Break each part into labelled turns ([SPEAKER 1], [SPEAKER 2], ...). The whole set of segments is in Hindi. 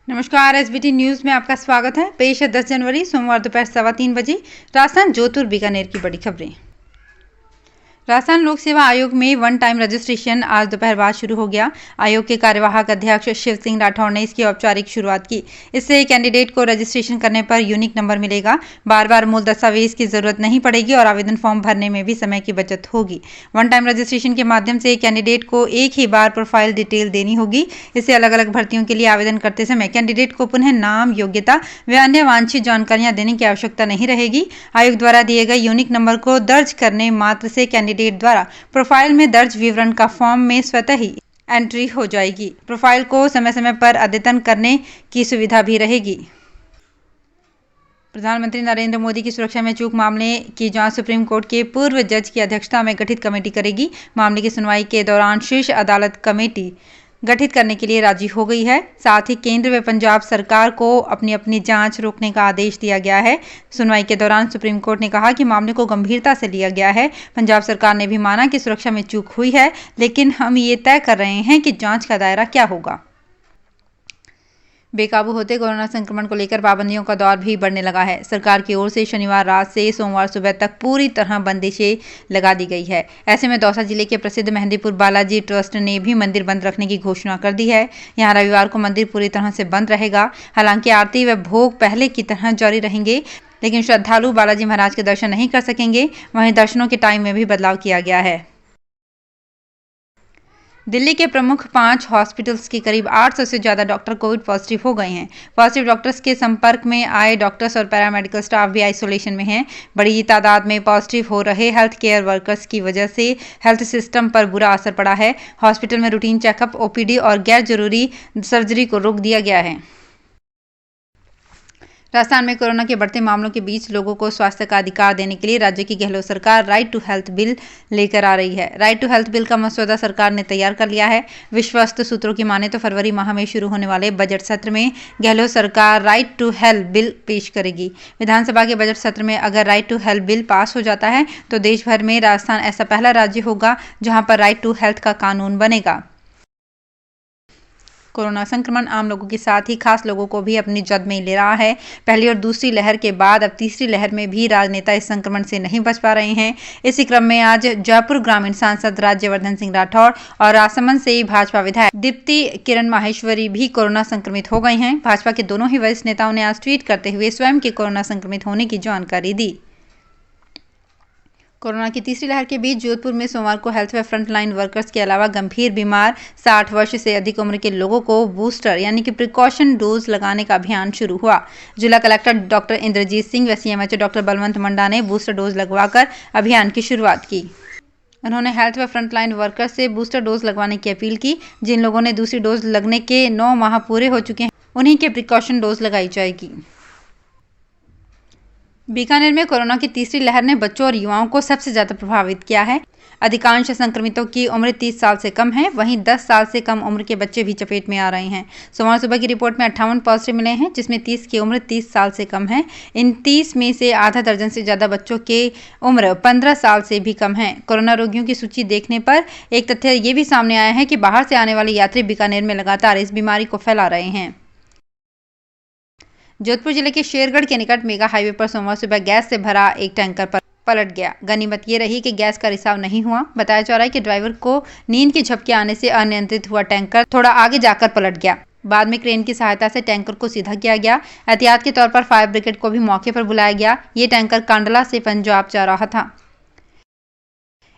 [SPEAKER 1] नमस्कार। एसबीटी न्यूज में आपका स्वागत है। पेश है 10 जनवरी सोमवार दोपहर 3:15 बजे राजस्थान जोधपुर बीकानेर की बड़ी खबरें। राजस्थान लोक सेवा आयोग में वन टाइम रजिस्ट्रेशन आज दोपहर बाद शुरू हो गया। आयोग के कार्यवाहक अध्यक्ष शिव सिंह राठौड़ ने इसकी औपचारिक शुरुआत की। इससे कैंडिडेट को रजिस्ट्रेशन करने पर यूनिक नंबर मिलेगा। बार बार मूल दस्तावेज की जरूरत नहीं पड़ेगी और आवेदन फॉर्म भरने में भी समय की बचत होगी। वन टाइम रजिस्ट्रेशन के माध्यम से कैंडिडेट को एक ही बार प्रोफाइल डिटेल देनी होगी। इससे अलग अलग भर्तियों के लिए आवेदन करते समय कैंडिडेट को पुनः नाम, योग्यता व अन्य वांछित जानकारियां देने की आवश्यकता नहीं रहेगी। आयोग द्वारा दिए गए यूनिक नंबर को दर्ज करने मात्र से कैंडिडेट द्वारा प्रोफाइल में दर्ज विवरण का फॉर्म में स्वतः ही एंट्री हो जाएगी। प्रोफाइल को समय समय पर अद्यतन करने की सुविधा भी रहेगी। प्रधानमंत्री नरेंद्र मोदी की सुरक्षा में चूक मामले की जांच सुप्रीम कोर्ट के पूर्व जज की अध्यक्षता में गठित कमेटी करेगी। मामले की सुनवाई के दौरान शीर्ष अदालत कमेटी गठित करने के लिए राजी हो गई है। साथ ही केंद्र व पंजाब सरकार को अपनी अपनी जांच रोकने का आदेश दिया गया है। सुनवाई के दौरान सुप्रीम कोर्ट ने कहा कि मामले को गंभीरता से लिया गया है। पंजाब सरकार ने भी माना कि सुरक्षा में चूक हुई है, लेकिन हम ये तय कर रहे हैं कि जांच का दायरा क्या होगा। बेकाबू होते कोरोना संक्रमण को लेकर पाबंदियों का दौर भी बढ़ने लगा है। सरकार की ओर से शनिवार रात से सोमवार सुबह तक पूरी तरह बंदिशें लगा दी गई है। ऐसे में दौसा जिले के प्रसिद्ध मेहंदीपुर बालाजी ट्रस्ट ने भी मंदिर बंद रखने की घोषणा कर दी है। यहां रविवार को मंदिर पूरी तरह से बंद रहेगा। हालांकि आरती व भोग पहले की तरह जारी रहेंगे, लेकिन श्रद्धालु बालाजी महाराज के दर्शन नहीं कर सकेंगे। वहीं दर्शनों के टाइम में भी बदलाव किया गया है। दिल्ली के प्रमुख 5 हॉस्पिटल्स के करीब 800 से ज्यादा डॉक्टर कोविड पॉजिटिव हो गए हैं। पॉजिटिव डॉक्टर्स के संपर्क में आए डॉक्टर्स और पैरामेडिकल स्टाफ भी आइसोलेशन में हैं। बड़ी तादाद में पॉजिटिव हो रहे हेल्थ केयर वर्कर्स की वजह से हेल्थ सिस्टम पर बुरा असर पड़ा है। हॉस्पिटल में रूटीन चेकअप, ओपीडी और गैर जरूरी सर्जरी को रोक दिया गया है। राजस्थान में कोरोना के बढ़ते मामलों के बीच लोगों को स्वास्थ्य का अधिकार देने के लिए राज्य की गहलोत सरकार राइट टू हेल्थ बिल लेकर आ रही है। राइट टू हेल्थ बिल का मसौदा सरकार ने तैयार कर लिया है। विश्वस्त सूत्रों की माने तो फरवरी माह में शुरू होने वाले बजट सत्र में गहलोत सरकार राइट टू हेल्थ बिल पेश करेगी। विधानसभा के बजट सत्र में अगर right to health bill pass हो जाता है तो देश भर में राजस्थान ऐसा पहला राज्य होगा जहां पर राइट टू हेल्थ का कानून बनेगा। कोरोना संक्रमण आम लोगों के साथ ही खास लोगों को भी अपनी जद में ले रहा है। पहली और दूसरी लहर के बाद अब तीसरी लहर में भी राजनेता इस संक्रमण से नहीं बच पा रहे हैं। इसी क्रम में आज जयपुर ग्रामीण सांसद राज्यवर्धन सिंह राठौड़ और राजसमंद से भाजपा विधायक दीप्ति किरण माहेश्वरी भी कोरोना संक्रमित हो गए हैं। भाजपा के दोनों ही वरिष्ठ नेताओं ने आज ट्वीट करते हुए स्वयं के कोरोना संक्रमित होने की जानकारी दी। कोरोना की तीसरी लहर के बीच जोधपुर में सोमवार को हेल्थ व फ्रंटलाइन वर्कर्स के अलावा गंभीर बीमार 60 वर्ष से अधिक उम्र के लोगों को बूस्टर यानी कि प्रिकॉशन डोज लगाने का अभियान शुरू हुआ। जिला कलेक्टर डॉक्टर इंद्रजीत सिंह व सीएमएचओ डॉक्टर बलवंत मंडा ने बूस्टर डोज लगवाकर अभियान की शुरुआत की। उन्होंने हेल्थ व फ्रंटलाइन वर्कर्स से बूस्टर डोज लगवाने की अपील की। जिन लोगों ने दूसरी डोज लगने के 9 माह पूरे हो चुके हैं, उन्हीं के प्रिकॉशन डोज लगाई जाएगी। बीकानेर में कोरोना की तीसरी लहर ने बच्चों और युवाओं को सबसे ज्यादा प्रभावित किया है। अधिकांश संक्रमितों की उम्र 30 साल से कम है, वहीं 10 साल से कम उम्र के बच्चे भी चपेट में आ रहे हैं। सोमवार सुबह की रिपोर्ट में 58 पॉजिटिव मिले हैं, जिसमें 30 की उम्र 30 साल से कम है। इन 30 में से आधा दर्जन से ज्यादा बच्चों की उम्र 15 साल से भी कम है। कोरोना रोगियों की सूची देखने पर एक तथ्य ये भी सामने आया है कि बाहर से आने वाले यात्री बीकानेर में लगातार इस बीमारी को फैला रहे हैं। जोधपुर जिले के शेरगढ़ के निकट मेगा हाईवे पर सोमवार सुबह गैस से भरा एक टैंकर पर पलट गया। गनीमत ये रही कि गैस का रिसाव नहीं हुआ। बताया जा रहा है कि ड्राइवर को नींद के झपके आने से अनियंत्रित हुआ टैंकर थोड़ा आगे जाकर पलट गया। बाद में क्रेन की सहायता से टैंकर को सीधा किया गया। एहतियात के तौर पर फायर ब्रिगेड को भी मौके पर बुलाया गया। ये टैंकर कांडला से पंजाब जा रहा था।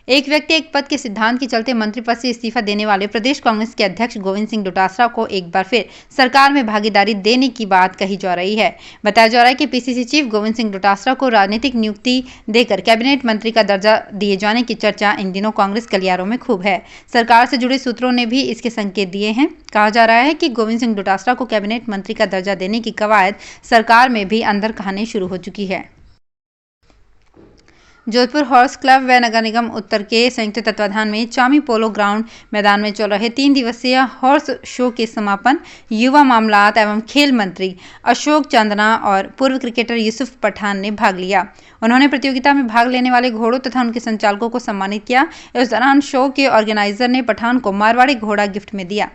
[SPEAKER 1] एक व्यक्ति एक पद के सिद्धांत के चलते मंत्री पद से इस्तीफा देने वाले प्रदेश कांग्रेस के अध्यक्ष गोविंद सिंह डोटासरा को एक बार फिर सरकार में भागीदारी देने की बात कही जा रही है। बताया जा रहा है कि पीसीसी चीफ गोविंद सिंह डोटासरा को राजनीतिक नियुक्ति देकर कैबिनेट मंत्री का दर्जा दिए जाने की चर्चा इन दिनों कांग्रेस गलियारों में खूब है। सरकार से जुड़े सूत्रों ने भी इसके संकेत दिए हैं। कहा जा रहा है कि गोविंद सिंह डोटासरा को कैबिनेट मंत्री का दर्जा देने की कवायद सरकार में भी अंदर कहानी शुरू हो चुकी है। जोधपुर हॉर्स क्लब व नगर निगम उत्तर के संयुक्त तत्वाधान में चामी पोलो ग्राउंड मैदान में चल रहे 3 दिवसीय हॉर्स शो के समापन युवा मामलात एवं खेल मंत्री अशोक चंदना और पूर्व क्रिकेटर यूसुफ पठान ने भाग लिया। उन्होंने प्रतियोगिता में भाग लेने वाले घोड़ों तथा उनके संचालकों को सम्मानित किया। इस दौरान शो के ऑर्गेनाइजर ने पठान को मारवाड़ी घोड़ा गिफ्ट में दिया।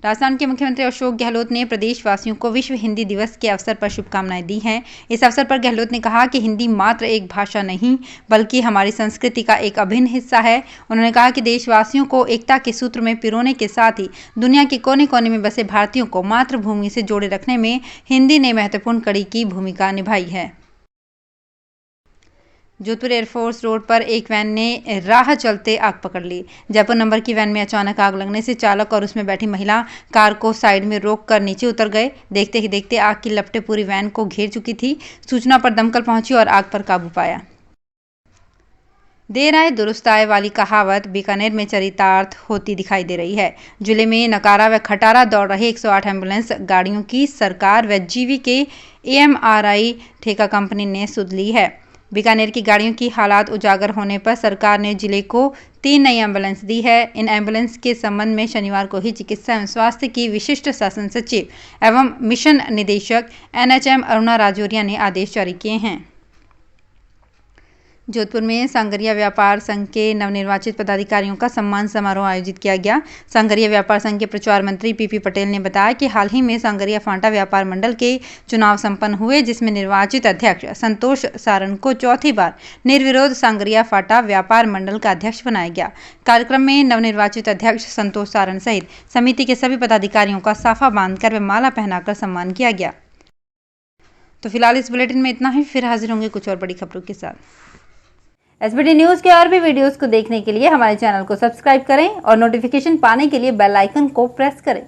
[SPEAKER 1] राजस्थान के मुख्यमंत्री अशोक गहलोत ने प्रदेशवासियों को विश्व हिंदी दिवस के अवसर पर शुभकामनाएं दी हैं। इस अवसर पर गहलोत ने कहा कि हिंदी मात्र एक भाषा नहीं बल्कि हमारी संस्कृति का एक अभिन्न हिस्सा है। उन्होंने कहा कि देशवासियों को एकता के सूत्र में पिरोने के साथ ही दुनिया के कोने कोने में बसे भारतीयों को मातृभूमि से जोड़े रखने में हिंदी ने महत्वपूर्ण कड़ी की भूमिका निभाई है। जोधपुर एयरफोर्स रोड पर एक वैन ने राह चलते आग पकड़ ली। जयपुर नंबर की वैन में अचानक आग लगने से चालक और उसमें बैठी महिला कार को साइड में रोककर नीचे उतर गए। देखते ही देखते आग की लपटें पूरी वैन को घेर चुकी थी। सूचना पर दमकल पहुंची और आग पर काबू पाया। देर आए दुरुस्त आए वाली कहावत बीकानेर में चरितार्थ होती दिखाई दे रही है। जिले में नकारा व खटारा दौड़ रहे 108 एम्बुलेंस गाड़ियों की सरकार व जीवी के AMRI ठेका कंपनी ने सुध ली है। बीकानेर की गाड़ियों की हालात उजागर होने पर सरकार ने जिले को 3 नई एम्बुलेंस दी है। इन एम्बुलेंस के संबंध में शनिवार को ही चिकित्सा एवं स्वास्थ्य की विशिष्ट शासन सचिव एवं मिशन निदेशक NHM अरुणा राजौरिया ने आदेश जारी किए हैं। जोधपुर में सांगरिया व्यापार संघ के नवनिर्वाचित पदाधिकारियों का सम्मान समारोह आयोजित किया गया। सांगरिया व्यापार संघ के प्रचार मंत्री PP पटेल ने बताया कि हाल ही में सांगरिया फांटा व्यापार मंडल के चुनाव संपन्न हुए, जिसमें निर्वाचित अध्यक्ष संतोष सारण को चौथी बार निर्विरोध सांगरिया फांटा व्यापार मंडल का अध्यक्ष बनाया गया। कार्यक्रम में नवनिर्वाचित अध्यक्ष संतोष सारण सहित समिति के सभी पदाधिकारियों का साफा बांधकर व माला पहनाकर सम्मान किया गया। तो फिलहाल इस बुलेटिन में इतना ही। फिर हाजिर होंगे कुछ और बड़ी खबरों के साथ। SBT न्यूज़ के और भी वीडियोस को देखने के लिए हमारे चैनल को सब्सक्राइब करें और नोटिफिकेशन पाने के लिए बेल आइकन को प्रेस करें।